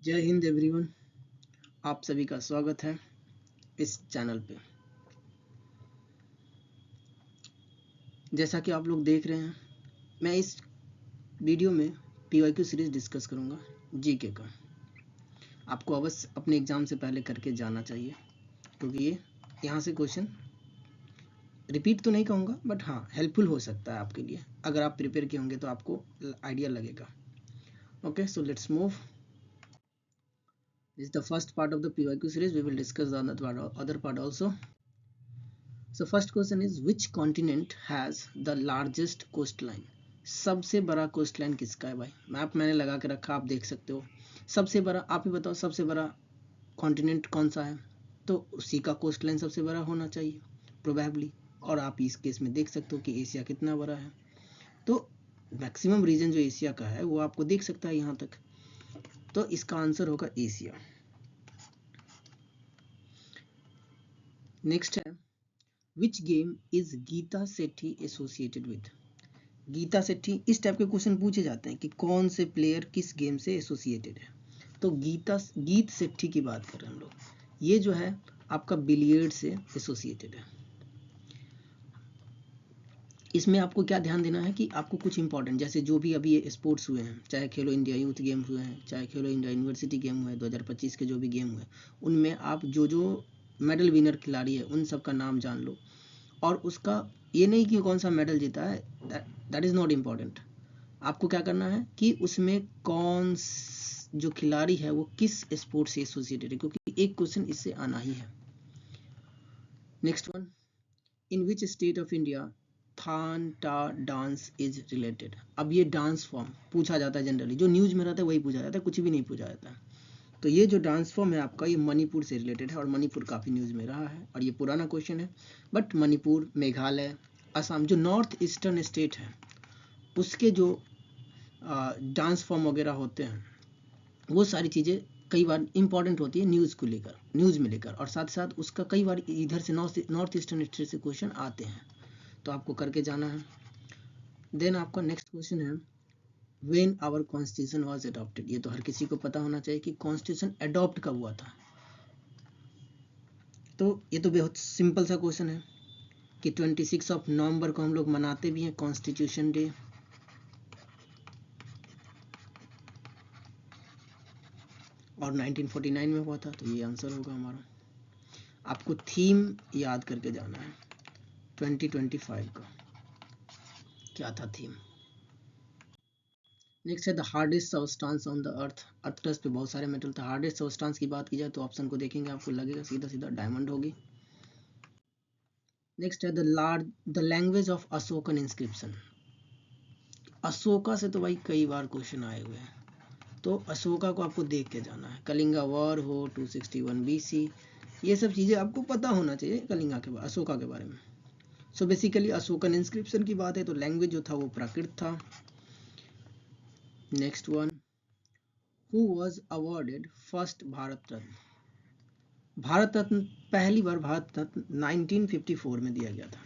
जय हिंद एवरीवन, आप सभी का स्वागत है इस चैनल पे। जैसा कि आप लोग देख रहे हैं, मैं इस वीडियो में पीवाईक्यू सीरीज डिस्कस करूंगा जीके का। आपको अवश्य अपने एग्जाम से पहले करके जाना चाहिए, क्योंकि ये यहाँ से क्वेश्चन रिपीट तो नहीं कहूँगा, बट हाँ हेल्पफुल हो सकता है आपके लिए। अगर आप प्रिपेयर किए होंगे तो आपको आइडिया लगेगा। Okay, so let's move. This is the first part of the PYQ series. We will discuss the other part also. So first question is, which continent has the largest coastline? सबसे बड़ा coastline किसका है भाई? Map मैंने लगा के रखा, आप देख सकते हो। सबसे बड़ा, आप ही बताओ सबसे बड़ा कॉन्टिनेंट कौन सा है? तो उसी का कोस्टलाइन सबसे बड़ा होना चाहिए प्रोबेबली। और आप इस केस में देख सकते हो कि एशिया कितना बड़ा है। तो मैक्सिमम रीजन जो एशिया का है वो आपको देख सकता है यहाँ तक। तो इसका आंसर होगा एशिया। नेक्स्ट है, which game is Geeta Sethi associated with? Geeta Sethi, इस टाइप के क्वेश्चन पूछे जाते हैं कि कौन से प्लेयर किस गेम से एसोसिएटेड है। तो गीत सेठी की बात कर रहे हैं हम लोग। ये जो है आपका बिलियर्ड से एसोसिएटेड है। इसमें आपको क्या ध्यान देना है कि आपको कुछ इंपॉर्टेंट, जैसे जो भी अभी ये स्पोर्ट्स हुए हैं, चाहे खेलो इंडिया यूथ गेम हुए हैं, चाहे खेलो इंडिया यूनिवर्सिटी गेम हुए, 2025 के जो भी गेम हुए, उनमें आप जो मेडल विनर खिलाड़ी है उन सब का नाम जान लो। और उसका ये नहीं कि कौन सा मेडल जीता है, दैट इज़ नॉट इम्पॉर्टेंट। आपको क्या करना है कि उसमें कौन जो खिलाड़ी है वो किस स्पोर्ट से एसोसिएटेड है, क्योंकि एक क्वेश्चन इससे आना ही है। Next one, in which state of India Thang Ta dance is related? अब ये डांस फॉर्म पूछा जाता है जनरली, जो न्यूज में रहता है वही पूछा जाता है, कुछ भी नहीं पूछा जाता है। तो ये जो डांस फॉर्म है आपका, ये मणिपुर से रिलेटेड है, और मणिपुर काफ़ी न्यूज़ में रहा है, और ये पुराना क्वेश्चन है। बट मणिपुर, मेघालय, असम, जो नॉर्थ ईस्टर्न स्टेट है, उसके जो डांस फॉर्म वगैरह होते हैं, वो सारी चीज़ें कई बार इंपॉर्टेंट होती है न्यूज़ को लेकर, न्यूज़ में लेकर, और साथ साथ उसका कई बार इधर से नॉर्थ ईस्टर्न स्टेट से क्वेश्चन आते हैं, तो आपको करके जाना है। देन आपका नेक्स्ट क्वेश्चन है, When our constitution was adopted? ये तो हर किसी को पता होना चाहिए कि कॉन्स्टिट्यूशन अडॉप्ट कब हुआ था। तो ये तो बहुत सिंपल सा क्वेश्चन है कि 26 नवंबर को हम लोग मनाते भी हैं कॉन्स्टिट्यूशन डे। और 1949 में हुआ था, तो ये आंसर होगा हमारा। आपको थीम याद करके जाना है 2025 का, क्या था थीम। नेक्स्ट है, the hardest substance on the earth. Earth crust पे बहुत सारे मेटल था। हार्डेस्ट सबस्टांस की बात की जाए तो ऑप्शन को देखेंगे, आपको लगेगा सीधा सीधा डायमंड होगी। नेक्स्ट है, the language of Ashokan inscription. Ashoka से तो भाई कई बार क्वेश्चन आए हुए हैं, तो अशोका को आपको देख के जाना है। कलिंगा वॉर हो 261 BC, ये सब चीज़ें आपको पता होना चाहिए कलिंगा के अशोका के बारे में। सो बेसिकली अशोकन इंस्क्रिप्शन की बात है, तो लैंग्वेज जो था वो प्राकृत था। Next one, who was awarded first Bharat Ratna? Bharat Ratna पहली बार भारत रत्न 1954 में दिया गया था।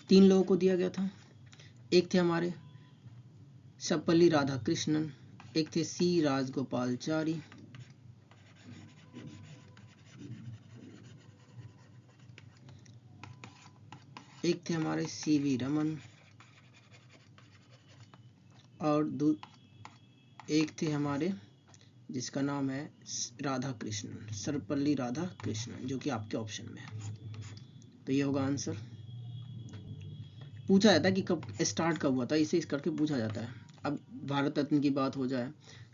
3 लोगों को दिया गया था। एक थे हमारे सर्वपल्ली राधाकृष्णन, एक थे सी राजगोपालचारी, एक थे हमारे CV रमन, और एक थे हमारे जिसका नाम है राधा कृष्णन, सर्वपल्ली राधा कृष्णन, जो कि आपके ऑप्शन में है। तो ये होगा आंसर। पूछा जाता है कि कब स्टार्ट कब हुआ था, इसे इस करके पूछा जाता है। अब भारत रत्न की बात हो जाए,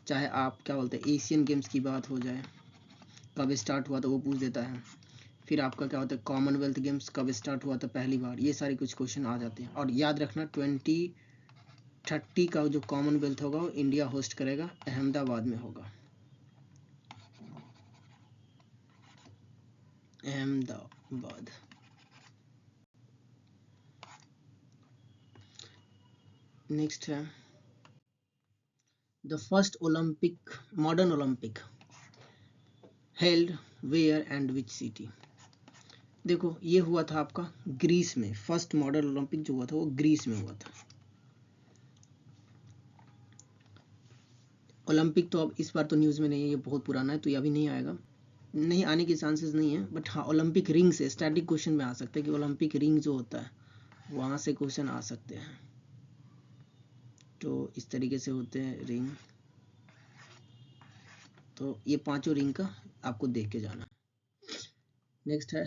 चाहे आप क्या बोलते हैं एशियन गेम्स की बात हो जाए, कब स्टार्ट हुआ था वो पूछ देता है। फिर आपका क्या होता है कॉमनवेल्थ गेम्स कब स्टार्ट हुआ था पहली बार, ये सारे कुछ क्वेश्चन आ जाते हैं। और याद रखना 2030 का जो कॉमनवेल्थ होगा वो इंडिया होस्ट करेगा, अहमदाबाद में होगा, अहमदाबाद। नेक्स्ट है, the first Olympic, modern Olympic held where and which city? देखो ये हुआ था आपका ग्रीस में। फर्स्ट मॉडर्न ओलंपिक जो हुआ था वो ग्रीस में हुआ था। ओलंपिक तो अब इस बार तो न्यूज़ में नहीं है, ये बहुत पुराना है तो ये अभी नहीं आएगा, नहीं आने के चांसेस नहीं है। बट हाँ, ओलंपिक रिंग से स्टैटिक क्वेश्चन में आ सकते हैं कि ओलंपिक रिंग जो होता है वहाँ से क्वेश्चन आ सकते हैं। तो इस तरीके से होते हैं रिंग। तो ये पांचों रिंग का आपको देख के जाना। नेक्स्ट है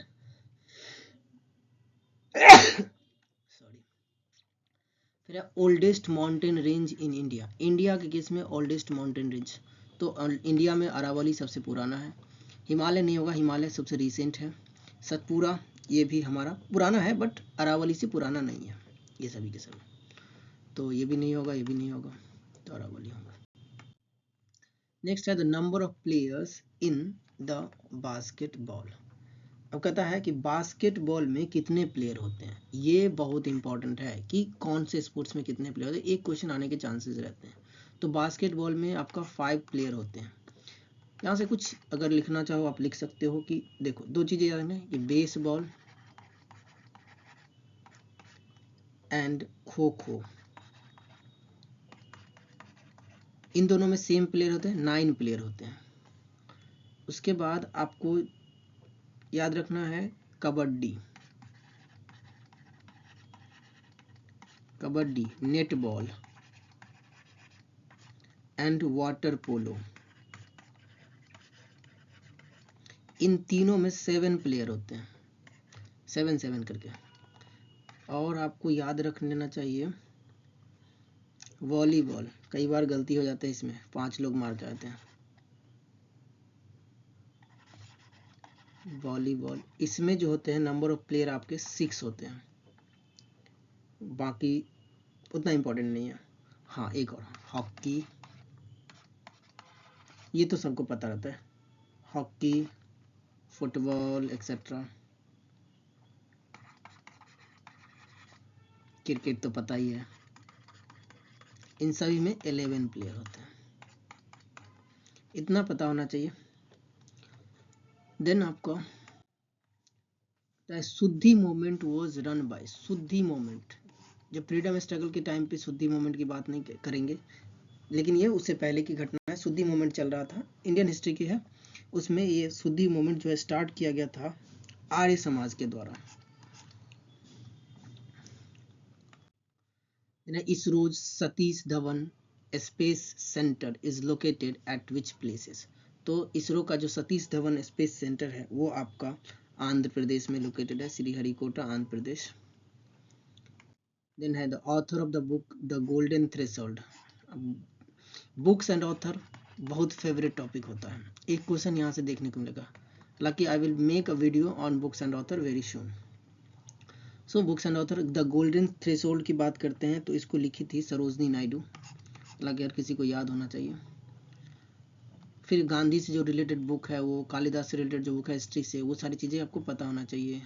सॉरी, फिर है oldest mountain range in India. India के केस में ओल्डेस्ट माउंटेन रेंज, तो इंडिया में अरावली सबसे पुराना है। हिमालय नहीं होगा, हिमालय सबसे रिसेंट है। सतपुरा ये भी हमारा पुराना है बट अरावली से पुराना नहीं है, ये सभी के सभी। तो ये भी नहीं होगा, ये भी नहीं होगा, तो अरावली होगा। नेक्स्ट है the number of players in the basketball. अब कहता है कि बास्केटबॉल में कितने प्लेयर होते हैं। ये बहुत इंपॉर्टेंट है कि कौन से स्पोर्ट्स में कितने प्लेयर होते हैं, एक क्वेश्चन आने के चांसेस रहते हैं। तो बास्केटबॉल में आपका 5 प्लेयर होते हैं। यहाँ से कुछ अगर लिखना चाहो आप लिख सकते हो कि देखो दो चीज़ें याद रखना कि बेसबॉल एंड खो खो, इन दोनों में सेम प्लेयर होते हैं, 9 प्लेयर होते हैं। उसके बाद आपको याद रखना है kabaddi, kabaddi, netball and water polo, इन तीनों में 7 प्लेयर होते हैं, 7 करके। और आपको याद रख लेना चाहिए वॉलीबॉल, कई बार गलती हो जाता है इसमें, 5 लोग मार जाते हैं। वॉलीबॉल इसमें जो होते हैं नंबर ऑफ प्लेयर आपके 6 होते हैं, बाकी उतना इम्पोर्टेंट नहीं है। हाँ एक और, हॉकी, ये तो सबको पता रहता है, हॉकी, फुटबॉल एक्सेट्रा। क्रिकेट तो पता ही है। इन सभी में 11 प्लेयर होते हैं, इतना पता होना चाहिए। देन आपको Shuddhi movement was run by, Shuddhi movement, जब फ्रीडम स्ट्रगल के टाइम पे सुद्धी मूवमेंट की बात नहीं करेंगे, लेकिन ये उससे पहले की घटना है। सुद्धी मूवमेंट चल रहा था, इंडियन हिस्ट्री की है, उसमें ये सुद्धी मूवमेंट जो है स्टार्ट किया गया था आर्य समाज के द्वारा। ISRO Satish Dhawan space centre is located at which places. तो इसरो का जो सतीश धवन स्पेस सेंटर है वो आपका आंध्र प्रदेश में लोकेटेड है, श्रीहरिकोटा आंध्र प्रदेश। देन है the author of the book the golden threshold. Books and author बहुत फेवरेट टॉपिक होता है, एक क्वेश्चन यहाँ से देखने को मिलेगा, हालांकि I will make a video on books and author very soon. So books and author, the golden threshold की बात करते हैं तो इसको लिखी थी सरोजनी नायडू, हालांकि हर किसी को याद होना चाहिए। फिर गांधी से जो रिलेटेड बुक है वो, कालिदास से रिलेटेड जो बुक है हिस्ट्री से, वो सारी चीज़ें आपको पता होना चाहिए।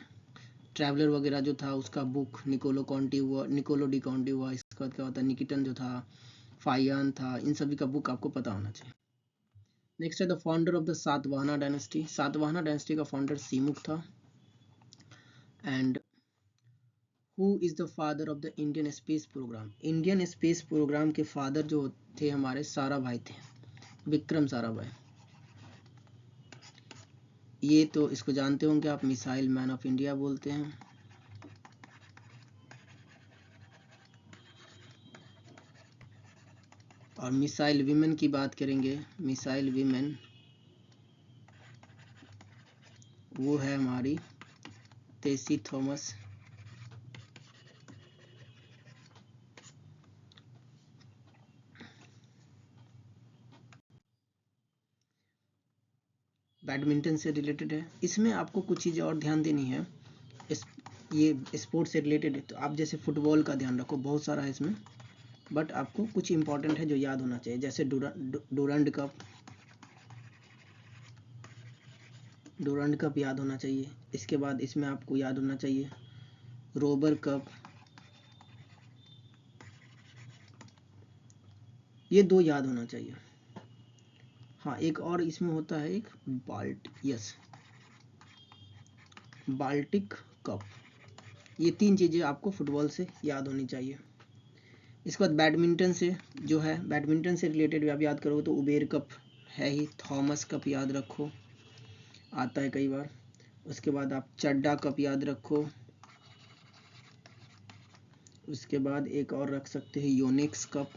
ट्रैवलर वगैरह जो था उसका बुक, निकोलो कॉन्टी हुआ, निकोलो डी कॉन्टी हुआ, इसका क्या होता है, निकिटन जो था, फाइयान था, इन सभी का बुक आपको पता होना चाहिए। नेक्स्ट है the founder of the Satavahana dynasty. Satavahana dynasty का फाउंडर सीमुक था। And who is the father of the Indian space program. Indian space program के फादर जो थे हमारे साराभाई थे, विक्रम साराभाई। ये तो इसको जानते होंगे आप, मिसाइल मैन ऑफ इंडिया बोलते हैं। और मिसाइल विमेन की बात करेंगे, मिसाइल विमेन वो है हमारी तेसी थॉमस। बैडमिंटन से रिलेटेड है। इसमें आपको कुछ चीज़ें और ध्यान देनी है, ये स्पोर्ट्स से रिलेटेड है, तो आप जैसे फुटबॉल का ध्यान रखो, बहुत सारा है इसमें, बट आपको कुछ इंपॉर्टेंट है जो याद होना चाहिए, जैसे डूरंड कप, डूरंड कप याद होना चाहिए। इसके बाद इसमें आपको याद होना चाहिए रोबर कप, ये 2 याद होना चाहिए। हाँ एक और इसमें होता है एक बाल्टिक कप, ये 3 चीज़ें आपको फुटबॉल से याद होनी चाहिए। इसके बाद बैडमिंटन से जो है, बैडमिंटन से रिलेटेड आप याद करोगे तो उबेर कप है ही, थॉमस कप याद रखो, आता है कई बार। उसके बाद आप चड्डा कप याद रखो। उसके बाद एक और रख सकते हैं योनेक्स कप,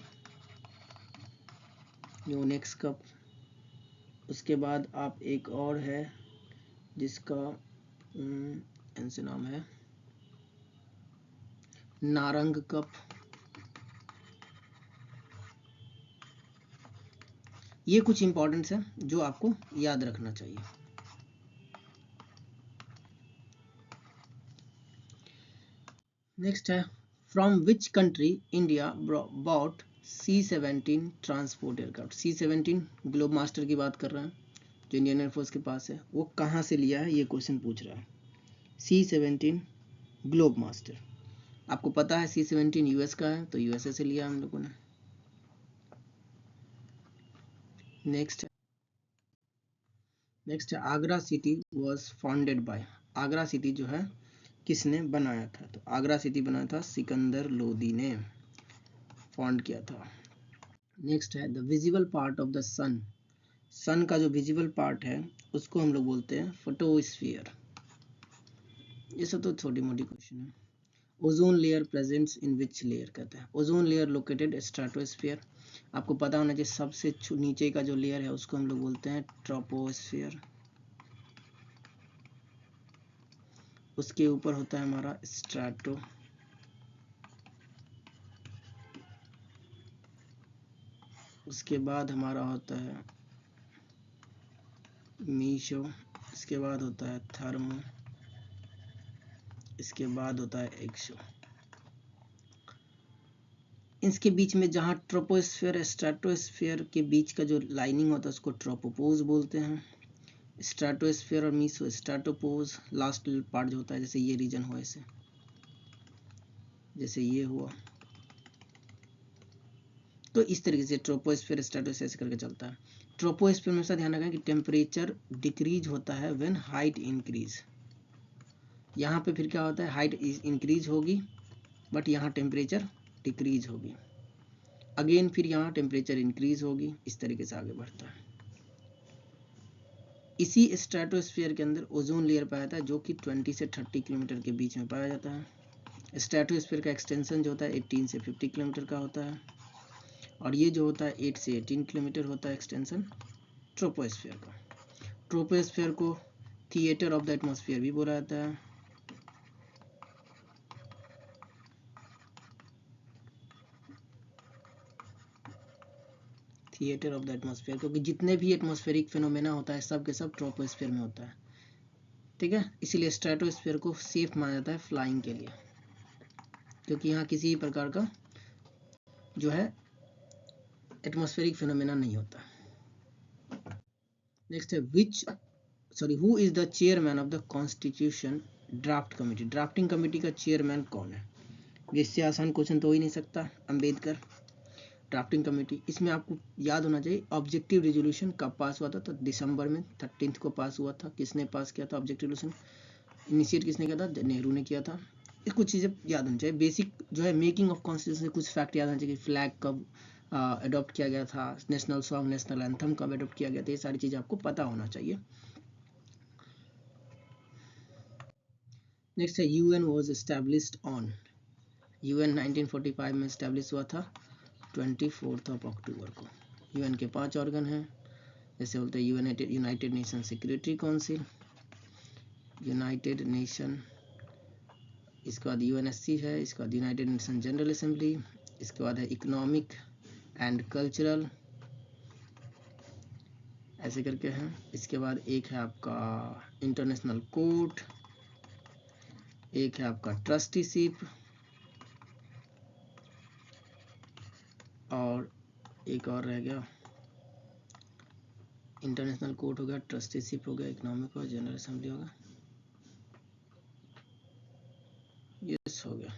योनेक्स कप। उसके बाद आप एक और है जिसका इनसे नाम है नारंग कप। ये कुछ इंपॉर्टेंट्स है जो आपको याद रखना चाहिए। नेक्स्ट है from which country India bought C-17 transport aircraft. C-17 Globemaster की बात कर रहे हैं जो इंडियन एयरफोर्स के पास है, वो कहाँ से लिया है ये क्वेश्चन पूछ रहा है। C-17 ग्लोब मास्टर, आपको पता है C-17 यूएस का है तो यूएसए से लिया हम लोगों ने। नेक्स्ट है Agra city was founded by. Agra city जो है किसने बनाया था, तो आगरा सिटी बनाया था सिकंदर लोदी ने फाउंड किया था। नेक्स्ट है the visible part of the sun. Sun का जो विजिबल पार्ट है उसको हम लोग बोलते हैं फोटोस्फीयर। ये सब तो छोटी मोटी क्वेश्चन है। Ozone layer presents in which layer कहते हैं, ओजोन लेयर लोकेटेड स्ट्रेटोस्फीयर। आपको पता होना चाहिए सबसे नीचे का जो लेयर है उसको हम लोग बोलते हैं ट्रोपोस्फीयर। उसके ऊपर होता है हमारा स्ट्रेटो। उसके बाद हमारा होता है मीशो। इसके बाद होता है थर्मो। इसके बाद होता है एक्सो। इसके बीच में जहाँ ट्रोपोस्फीयर स्ट्रेटोस्फीयर के बीच का जो लाइनिंग होता है उसको ट्रोपोपोज बोलते हैं। स्ट्रेटोस्फीयर और मीसो स्ट्रेटोपोज लास्ट पार्ट जो होता है, जैसे ये रीजन हुआ ऐसे, जैसे ये हुआ, तो इस तरीके से ट्रोपोस्फीयर स्ट्रेटोस्फीयर ऐसे करके चलता है। ट्रोपोस्फीयर में ध्यान रखें कि टेम्परेचर डिक्रीज होता है व्हेन हाइट इंक्रीज। यहाँ पे फिर क्या होता है, हाइट इंक्रीज होगी बट यहाँ टेम्परेचर डिक्रीज होगी, अगेन फिर यहाँ टेम्परेचर इंक्रीज होगी, इस तरीके से आगे बढ़ता है। इसी स्ट्रेटोस्फीयर के अंदर ओजोन लेयर पाया जाता है जो कि 20 से 30 किलोमीटर के बीच में पाया जाता है। स्ट्रेटोस्फीयर का एक्सटेंशन जो होता है 18 से 50 किलोमीटर का होता है, और ये जो होता है 8 से 18 किलोमीटर होता है एक्सटेंशन ट्रोपोस्फीयर का। ट्रोपोस्फीयर को थिएटर ऑफ द एटमॉस्फेयर भी बोला जाता है। थिएटर ऑफ द एटमॉस्फेयर, क्योंकि जितने भी एटमॉस्फेरिक फिनोमेना होता है सब के सब ट्रोपोस्फीयर में होता है, ठीक है। इसीलिए स्ट्रेटोस्फीयर को सेफ माना जाता है फ्लाइंग के लिए, क्योंकि यहाँ किसी भी प्रकार का जो है एटमॉस्फेरिक फिनोमेना नहीं होता। नेक्स्ट है who is the chairman of the constitution draft committee. Drafting committee का चेयरमैन कौन है, इससे आसान क्वेश्चन तो हो ही नहीं सकता। अंबेडकर। ड्राफ्टिंग कमेटी, इसमें आपको याद होना चाहिए ऑब्जेक्टिव रेजोल्यूशन कब पास हुआ था, तो दिसंबर में 13 को पास हुआ था। किसने पास किया था ऑब्जेक्टिव रेजोल्यूशन, इनिशिएट किसने किया था, नेहरू ने किया था। ये कुछ चीज़ें याद होनी चाहिए, बेसिक जो है मेकिंग ऑफ कॉन्स्टिट्यूशन कुछ फैक्ट याद होना चाहिए। फ्लैग कब अडॉप्ट किया गया था, नेशनल सॉन्ग नेशनल एंथम कब अडॉप्ट किया गया था, ये सारी चीज़ें आपको पता होना चाहिए। नेक्स्ट है UN was established on. UN 1945 में एस्टैब्लिश हुआ था 24 अक्टूबर को। यूएन के 5 ऑर्गन हैं, जैसे बोलते हैं United nation security council, United nation, इसके बाद यूएनएससी है, इसके बाद यूनाइटेड नेशन जनरल असेंबली, इसके बाद है इकोनॉमिक एंड कल्चरल, ऐसे करके हैं। इसके बाद एक है आपका इंटरनेशनल कोर्ट, एक है आपका ट्रस्टीशिप, और एक और रह गया, इंटरनेशनल कोर्ट हो गया, ट्रस्टीशिप हो गया, इकोनॉमिक और जनरल असेंबली होगा, ये हो गया।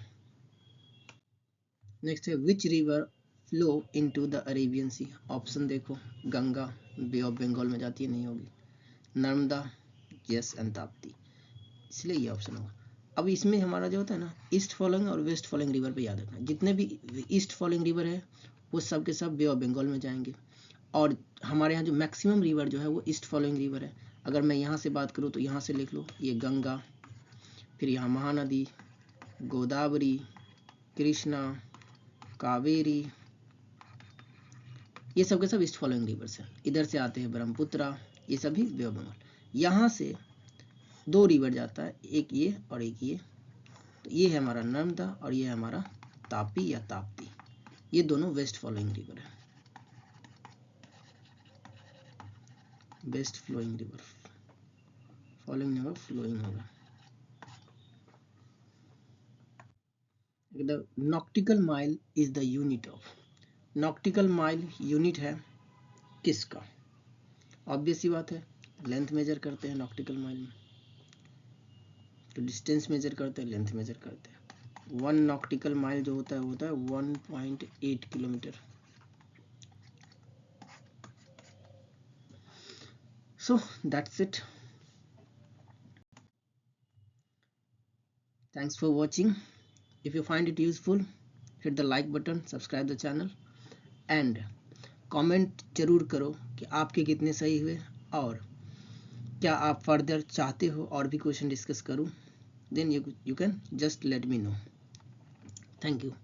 नेक्स्ट है which river flow into the Arabian sea. Option देखो, गंगा बे ऑफ बंगाल में जाती है, नहीं होगी। नर्मदा, यस, एंड ताप्ती, इसलिए ये ऑप्शन होगा। अब इसमें हमारा जो होता है ना, ईस्ट फॉलोइंग और वेस्ट फॉलोइंग रिवर पे याद रखना, जितने भी ईस्ट फॉलोइंग रिवर है वो सब के सब बे ऑफ बंगाल में जाएंगे। और हमारे यहाँ जो मैक्सिमम रिवर जो है वो ईस्ट फॉलोइंग रिवर है। अगर मैं यहाँ से बात करूँ तो यहाँ से लिख लो, ये गंगा, फिर यहाँ महानदी, गोदावरी, कृष्णा, कावेरी, ये सब के सब ईस्ट फॉलोइंग रिवर्स हैं। इधर से आते हैं ब्रह्मपुत्रा, ये सभी बे ऑफ बंगाल। यहाँ से 2 रिवर जाता है, एक ये और एक ये, तो ये है हमारा नर्मदा और ये है हमारा तापी या ताप्ती, ये दोनों वेस्ट फॉलोइंग रिवर है, वेस्ट फ्लोइंग रिवर, फॉलोइंग होगा फ्लोइंग होगा। The nautical mile is the unit of, nautical mile unit है किसका? ऑब्वियस सी बात है, लेंथ मेजर करते हैं नॉक्टिकल माइल में, तो डिस्टेंस मेजर करते हैं, लेंथ मेजर करते हैं। 1 नॉक्टिकल माइल जो होता है वो होता है 1.8 kilometre. So that's it. Thanks for watching. If you find it useful, hit the like button, subscribe the channel and comment जरूर करो कि आपके कितने सही हुए और क्या आप फर्दर चाहते हो और भी क्वेश्चन डिस्कस करूं, then you can just let me know. Thank you.